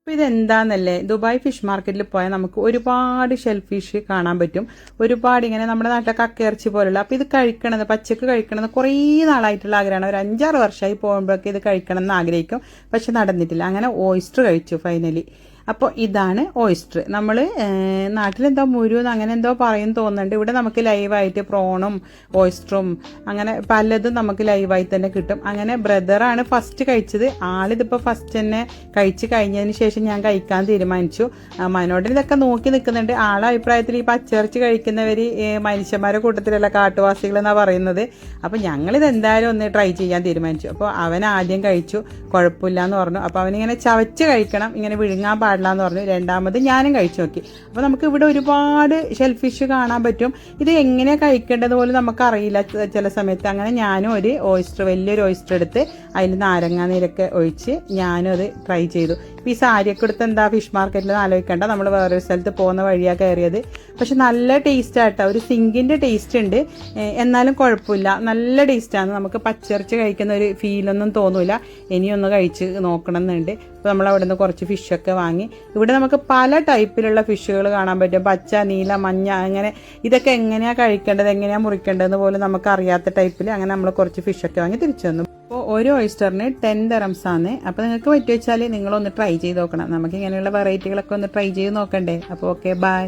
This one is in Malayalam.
അപ്പോൾ ഇതെന്താണെന്നല്ലേ, ദുബായ് ഫിഷ് മാർക്കറ്റിൽ പോയാൽ നമുക്ക് ഒരുപാട് ഷെൽ ഫിഷ് കാണാൻ പറ്റും. ഒരുപാട് ഇങ്ങനെ നമ്മുടെ നാട്ടിലെ കക്കയിറച്ചി പോലുള്ള. അപ്പോൾ ഇത് കഴിക്കണമെന്ന്, പച്ചക്ക് കഴിക്കണമെന്ന് കുറേ നാളായിട്ടുള്ള ആഗ്രഹമാണ്. ഒരു 5-6 വർഷമായി പോകുമ്പോഴൊക്കെ ഇത് കഴിക്കണം എന്ന് ആഗ്രഹിക്കും, പക്ഷെ നടന്നിട്ടില്ല. അങ്ങനെ ഓയിസ്റ്റർ കഴിച്ചു ഫൈനലി. അപ്പോൾ ഇതാണ് ഓയിസ്റ്റർ. നമ്മൾ നാട്ടിലെന്തോ മുരുന്ന് അങ്ങനെ എന്തോ പറയും തോന്നുന്നുണ്ട്. ഇവിടെ നമുക്ക് ലൈവായിട്ട് പ്രോണും ഓയിസ്റ്ററും അങ്ങനെ പലതും നമുക്ക് ലൈവായി തന്നെ കിട്ടും. അങ്ങനെ ബ്രദറാണ് ഫസ്റ്റ് കഴിച്ചത്. ആളിതിപ്പോൾ ഫസ്റ്റ് തന്നെ കഴിച്ച് കഴിഞ്ഞതിന് ശേഷം ഞാൻ കഴിക്കാൻ തീരുമാനിച്ചു. മനോടിന് ഇതൊക്കെ നോക്കി നിൽക്കുന്നുണ്ട്. ആളെ അഭിപ്രായത്തിൽ ഈ പച്ചിറച്ചി കഴിക്കുന്നവർ മനുഷ്യന്മാരുടെ കൂട്ടത്തിലല്ല കാട്ടുവാസികൾ എന്നാണ് പറയുന്നത്. അപ്പോൾ ഞങ്ങളിത് എന്തായാലും ഒന്ന് ട്രൈ ചെയ്യാൻ തീരുമാനിച്ചു. അപ്പോൾ അവൻ ആദ്യം കഴിച്ചു, കുഴപ്പമില്ല എന്ന് പറഞ്ഞു. അപ്പോൾ അവനിങ്ങനെ ചവച്ച് കഴിക്കണം, ഇങ്ങനെ വിഴുങ്ങാൻ പാടില്ല എന്ന് പറഞ്ഞു. രണ്ടാമത് ഞാനും കഴിച്ചു നോക്കി. അപ്പോൾ നമുക്ക് ഇവിടെ ഒരുപാട് ഷെൽ ഫിഷ് കാണാൻ പറ്റും. ഇത് എങ്ങനെയാണ് കഴിക്കേണ്ടത് പോലും നമുക്കറിയില്ല ചില സമയത്ത്. അങ്ങനെ ഞാനും ഒരു ഓയിസ്റ്റർ, വലിയൊരു ഓയിസ്റ്റർ എടുത്ത് അതിൽ നാരങ്ങാ നീരൊക്കെ ഒഴിച്ച് ഞാനും അത് ട്രൈ ചെയ്തു. ഇപ്പോൾ ഈ സാരിയൊക്കെ എടുത്ത് എന്താ ഫിഷ് മാർക്കറ്റിൽ ആലോചിക്കേണ്ട, നമ്മൾ വേറൊരു സ്ഥലത്ത് പോകുന്ന വഴിയാണ് കയറിയത്. പക്ഷെ നല്ല ടേസ്റ്റായിട്ടോ, ഒരു സിങ്കിൻ്റെ ടേസ്റ്റ് ഉണ്ട്, എന്നാലും കുഴപ്പമില്ല, നല്ല ടേസ്റ്റാണ്. നമുക്ക് പച്ചിറച്ചി കഴിക്കുന്ന ഒരു ഫീലൊന്നും തോന്നില്ല. ഇനിയൊന്ന് കഴിച്ച് നോക്കണം എന്നുണ്ട്. അപ്പോൾ നമ്മൾ അവിടെ നിന്ന് കുറച്ച് ഫിഷൊക്കെ വാങ്ങി. ഇവിടെ നമുക്ക് പല ടൈപ്പിലുള്ള ഫിഷുകൾ കാണാൻ പറ്റും. പച്ച, നീല, മഞ്ഞ, അങ്ങനെ ഇതൊക്കെ എങ്ങനെയാണ് കഴിക്കേണ്ടത്, എങ്ങനെയാണ് മുറിക്കേണ്ടതെന്ന് പോലും നമുക്ക് അറിയാത്ത ടൈപ്പിൽ. അങ്ങനെ നമ്മൾ കുറച്ച് ഫിഷൊക്കെ വാങ്ങി തിരിച്ചു വന്നു. അപ്പോൾ ഒരു ഓയിസ്റ്ററിന് 10 dirhams ആണ്. അപ്പോൾ നിങ്ങൾക്ക് പറ്റി വെച്ചാൽ നിങ്ങളൊന്ന് ട്രൈ ചെയ്ത് നോക്കണം. നമുക്ക് ഇങ്ങനെയുള്ള വെറൈറ്റികളൊക്കെ ഒന്ന് ട്രൈ ചെയ്ത് നോക്കണ്ടേ. അപ്പോൾ ഓക്കെ, ബൈ.